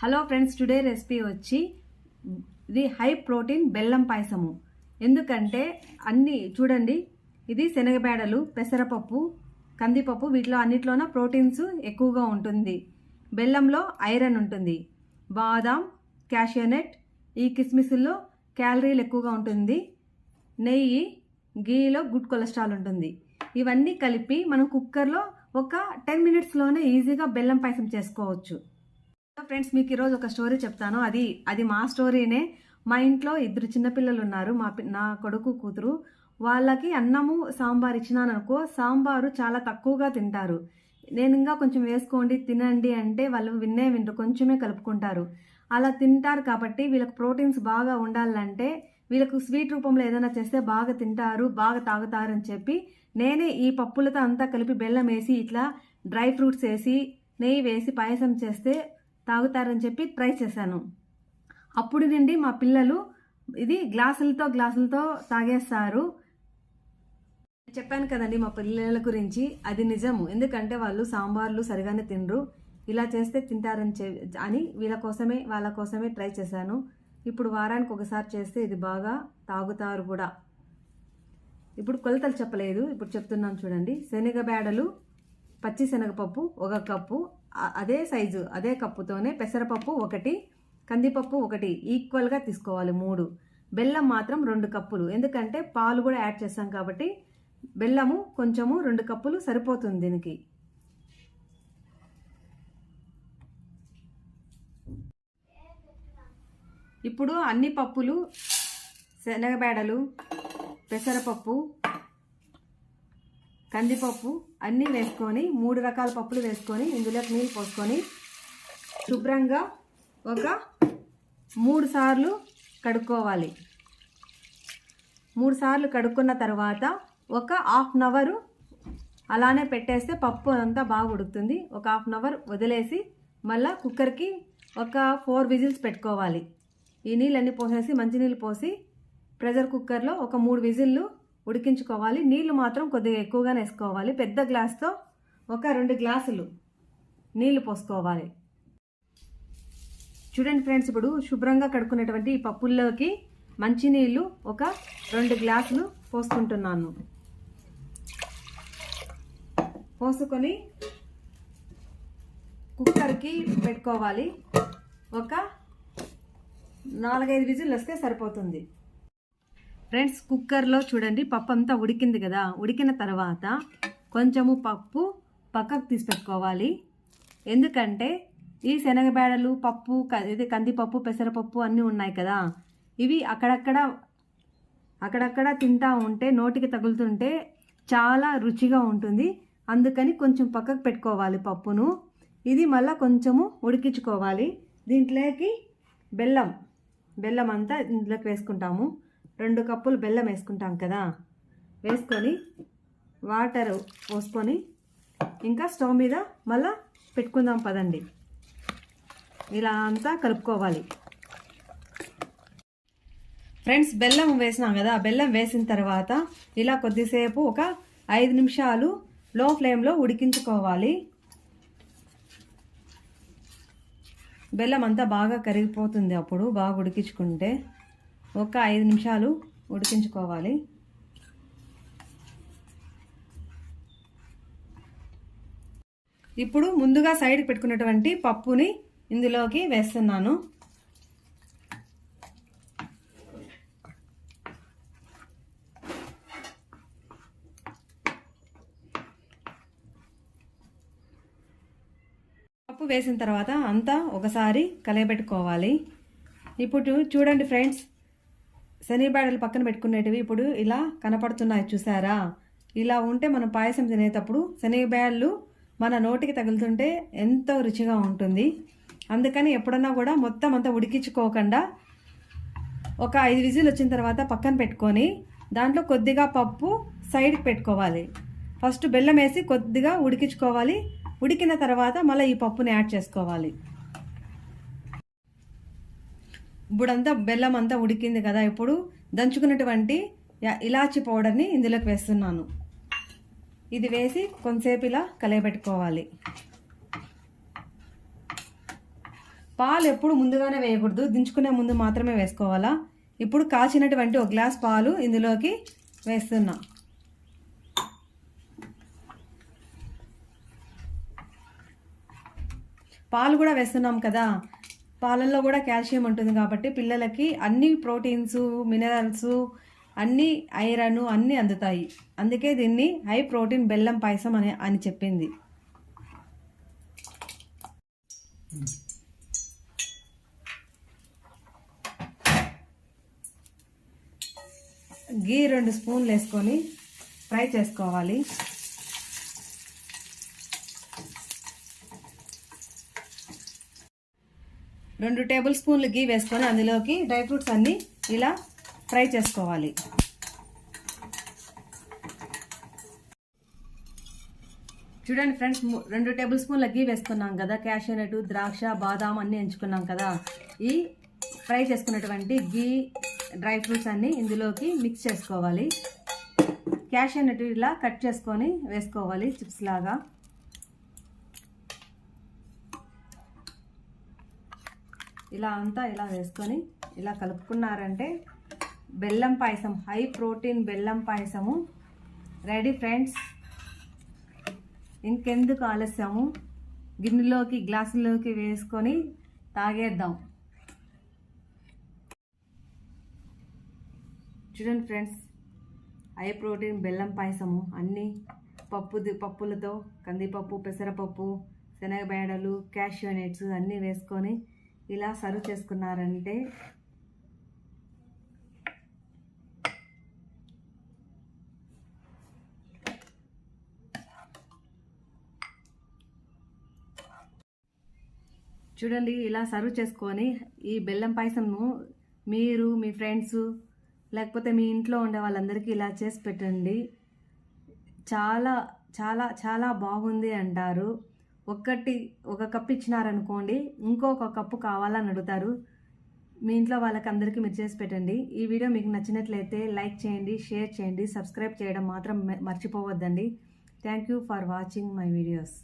Hello friends, today recipe వచ్చి ఇది high protein బెల్లం పాయసము. ఎందుకంటే అన్ని చూడండి, ఇది శనగబేడలు, పెసరపప్పు, కందిపప్పు, వీటిలో అన్నిట్లోన ప్రోటీన్స్ ఎక్కువగా ఉంటుంది. బెల్లంలో ఐరన్ ఉంటుంది. బాదాం, క్యాషియోనట్, ఈ కిస్మిస్లో క్యాలరీలు ఎక్కువగా ఉంటుంది. నెయ్యి, గీలో గుడ్ కొలెస్ట్రాల్ ఉంటుంది. ఇవన్నీ కలిపి మనం కుక్కర్లో ఒక 10 మినిట్స్లోనే ఈజీగా బెల్లం పాయసం చేసుకోవచ్చు. ఫ్రెండ్స్, మీకు ఈరోజు ఒక స్టోరీ చెప్తాను. అది మా స్టోరీనే. మా ఇంట్లో 2 చిన్నపిల్లలు ఉన్నారు, నా కొడుకు కూతురు. వాళ్ళకి అన్నము సాంబార్ ఇచ్చినాను అనుకో, సాంబారు చాలా తక్కువగా తింటారు. నేను ఇంకా కొంచెం వేసుకోండి తినండి అంటే వాళ్ళు వినరు, కొంచెమే కలుపుకుంటారు. అలా తింటారు కాబట్టి వీళ్ళకి ప్రోటీన్స్ బాగా ఉండాలంటే వీళ్ళకు స్వీట్ రూపంలో ఏదైనా చేస్తే బాగా తింటారు, బాగా తాగుతారు అని చెప్పి నేనే ఈ పప్పులతో అంతా కలిపి బెల్లం వేసి ఇట్లా డ్రై ఫ్రూట్స్ వేసి నెయ్యి వేసి పాయసం చేస్తే తాగుతారని చెప్పి ట్రై చేశాను. అప్పుడు నుండి మా పిల్లలు ఇది గ్లాసులతో తాగేస్తారు. చెప్పాను కదండి మా పిల్లల గురించి, అది నిజము. ఎందుకంటే వాళ్ళు సాంబార్లు సరిగానే తినరు, ఇలా చేస్తే తింటారని అని వాళ్ళ కోసమే ట్రై చేశాను. ఇప్పుడు వారానికి ఒకసారి చేస్తే ఇది బాగా తాగుతారు కూడా. ఇప్పుడు కొలతలు చెప్పలేదు, ఇప్పుడు చెప్తున్నాను చూడండి. శనగబేడలు, పచ్చి శనగపప్పు 1 కప్పు, అదే సైజు అదే కప్పుతోనే పెసరపప్పు 1, కందిపప్పు 1 ఈక్వల్గా తీసుకోవాలి 3. బెల్లం మాత్రం 2 కప్పులు, ఎందుకంటే పాలు కూడా యాడ్ చేస్తాం కాబట్టి బెల్లము కొంచెము 2 కప్పులు సరిపోతుంది దీనికి. ఇప్పుడు అన్ని పప్పులు, శనగబేడలు, పెసరపప్పు, కందిపప్పు అన్నీ వేసుకొని 3 రకాల పప్పులు వేసుకొని ఇందులోకి నీళ్ళు పోసుకొని శుభ్రంగా ఒక 3 సార్లు కడుక్కోవాలి. 3 సార్లు కడుక్కున్న తర్వాత ఒక ½ అవర్ అలానే పెట్టేస్తే పప్పు అంతా బాగా ఉడుకుతుంది. ఒక ½ అవర్ వదిలేసి మళ్ళీ కుక్కర్కి ఒక 4 విజిల్స్ పెట్టుకోవాలి. ఈ నీళ్ళన్నీ పోసేసి మంచినీళ్ళు పోసి ప్రెషర్ కుక్కర్లో ఒక 3 విజిల్లు ఉడికించుకోవాలి. నీళ్లు మాత్రం కొద్దిగా ఎక్కువగానే వేసుకోవాలి. పెద్ద గ్లాస్తో ఒక 2 గ్లాసులు నీళ్లు పోసుకోవాలి. చూడండి ఫ్రెండ్స్, ఇప్పుడు శుభ్రంగా కడుక్కునేటువంటి ఈ పప్పుల్లోకి మంచినీళ్ళు ఒక 2 గ్లాసులు పోసుకుంటున్నాను. పోసుకొని కుక్కర్కి పెట్టుకోవాలి. ఒక 4-5 విజిల్ వస్తే సరిపోతుంది. ఫ్రెండ్స్, కుక్కర్లో చూడండి పప్పు అంతా ఉడికింది కదా. ఉడికిన తర్వాత కొంచెము పప్పు పక్కకు తీసి పెట్టుకోవాలి. ఎందుకంటే ఈ శనగబేడలు, పప్పు, ఇది కందిపప్పు, పెసరపప్పు అన్నీ ఉన్నాయి కదా, ఇవి అక్కడక్కడ తింటా ఉంటే నోటికి తగులుతుంటే చాలా రుచిగా ఉంటుంది. అందుకని కొంచెం పక్కకు పెట్టుకోవాలి పప్పును. ఇది మళ్ళీ కొంచెము ఉడికించుకోవాలి. దీంట్లోకి బెల్లం అంతా ఇందులోకి వేసుకుంటాము. 2 కప్పులు బెల్లం వేసుకుంటాం కదా, వేసుకొని వాటర్ పోసుకొని ఇంకా స్టవ్ మీద మళ్ళీ పెట్టుకుందాం పదండి. ఇలా అంతా కలుపుకోవాలి. ఫ్రెండ్స్, బెల్లం వేసినాం కదా, బెల్లం వేసిన తర్వాత ఇలా కొద్దిసేపు ఒక 5 నిమిషాలు లో ఫ్లేమ్లో ఉడికించుకోవాలి. బెల్లం అంతా బాగా కరిగిపోతుంది. అప్పుడు బాగా ఉడికించుకుంటే ఒక 5 నిమిషాలు ఉడికించుకోవాలి. ఇప్పుడు ముందుగా సైడ్ పెట్టుకున్నటువంటి పప్పుని ఇందులోకి వేస్తున్నాను. పప్పు వేసిన తర్వాత అంతా ఒకసారి కలయబెట్టుకోవాలి. ఇప్పుడు చూడండి ఫ్రెండ్స్, శనగబేడలు పక్కన పెట్టుకునేటివి ఇప్పుడు ఇలా కనపడుతున్నాయి చూసారా. ఇలా ఉంటే మనం పాయసం తినేటప్పుడు శనగబేడలు మన నోటికి తగులుతుంటే ఎంతో రుచిగా ఉంటుంది. అందుకని ఎప్పుడన్నా కూడా మొత్తం అంతా ఉడికించుకోకుండా ఒక 5 విజిల్ వచ్చిన తర్వాత పక్కన పెట్టుకొని దాంట్లో కొద్దిగా పప్పు సైడ్కి పెట్టుకోవాలి. ఫస్ట్ బెల్లం వేసి కొద్దిగా ఉడికించుకోవాలి. ఉడికిన తర్వాత మళ్ళీ ఈ పప్పుని యాడ్ చేసుకోవాలి. ఇప్పుడంతా బెల్లం అంతా ఉడికింది కదా, ఇప్పుడు దంచుకున్నటువంటి ఇలాచి పౌడర్ని ఇందులోకి వేస్తున్నాను. ఇది వేసి కొంతసేపు ఇలా కలయబెట్టుకోవాలి. పాలు ఎప్పుడు ముందుగానే వేయకూడదు, దించుకునే ముందు మాత్రమే వేసుకోవాలా. ఇప్పుడు కాచినటువంటి ఒక గ్లాస్ పాలు ఇందులోకి వేస్తున్నా. పాలు కూడా వేస్తున్నాం కదా, పాలల్లో కూడా కాల్షియం ఉంటుంది కాబట్టి పిల్లలకి అన్ని ప్రోటీన్స్, మినరల్స్, అన్ని ఐరన్ అన్నీ అందుతాయి. అందుకే దీన్ని హై ప్రోటీన్ బెల్లం పాయసం అని చెప్పింది. గీ 2 స్పూన్లు వేసుకొని ఫ్రై చేసుకోవాలి. రెండు టేబుల్ స్పూన్లు గీ వేసుకొని అందులోకి డ్రై ఫ్రూట్స్ అన్నీ ఇలా ఫ్రై చేసుకోవాలి. చూడండి ఫ్రెండ్స్, 2 టేబుల్ స్పూన్ల గీ వేసుకున్నాం కదా, క్యాషనట్, ద్రాక్ష, బాదాం అన్నీ ఎంచుకున్నాం కదా. ఈ ఫ్రై చేసుకున్నటువంటి గీ, డ్రై ఫ్రూట్స్ అన్నీ ఇందులోకి మిక్స్ చేసుకోవాలి. క్యాషనట్ ఇలా కట్ చేసుకొని వేసుకోవాలి చిప్స్ లాగా. ఇలా అంతా ఇలా వేసుకొని ఇలా కలుపుకున్నారంటే బెల్లం పాయసం, హై ప్రోటీన్ బెల్లం పాయసము రెడీ ఫ్రెండ్స్. ఇంకెందుకు ఆలస్యము, గిన్నెలోకి గ్లాసులోకి వేసుకొని తాగేద్దాం. చూడండి ఫ్రెండ్స్, హై ప్రోటీన్ బెల్లం పాయసము అన్నీ పప్పులతో కందిపప్పు, పెసరపప్పు, శనగబేడలు, క్యాష్యూ నట్స్ అన్నీ వేసుకొని ఇలా సర్వ్ చేసుకున్నారంటే చూడండి, ఇలా సర్వ్ చేసుకొని ఈ బెల్లం పాయసము మీరు మీ ఫ్రెండ్స్ లేకపోతే మీ ఇంట్లో ఉండే వాళ్ళందరికీ ఇలా చేసి పెట్టండి. చాలా చాలా చాలా బాగుంది అంటారు. ఒక కప్పు ఇచ్చినారనుకోండి, ఇంకొక కప్పు కావాలని అడుగుతారు. మీ ఇంట్లో వాళ్ళకి అందరికీ మీరు చేసి పెట్టండి. ఈ వీడియో మీకు నచ్చినట్లయితే లైక్ చేయండి, షేర్ చేయండి, సబ్స్క్రైబ్ చేయడం మాత్రం మర్చిపోవద్దండి. Thank you for watching my videos.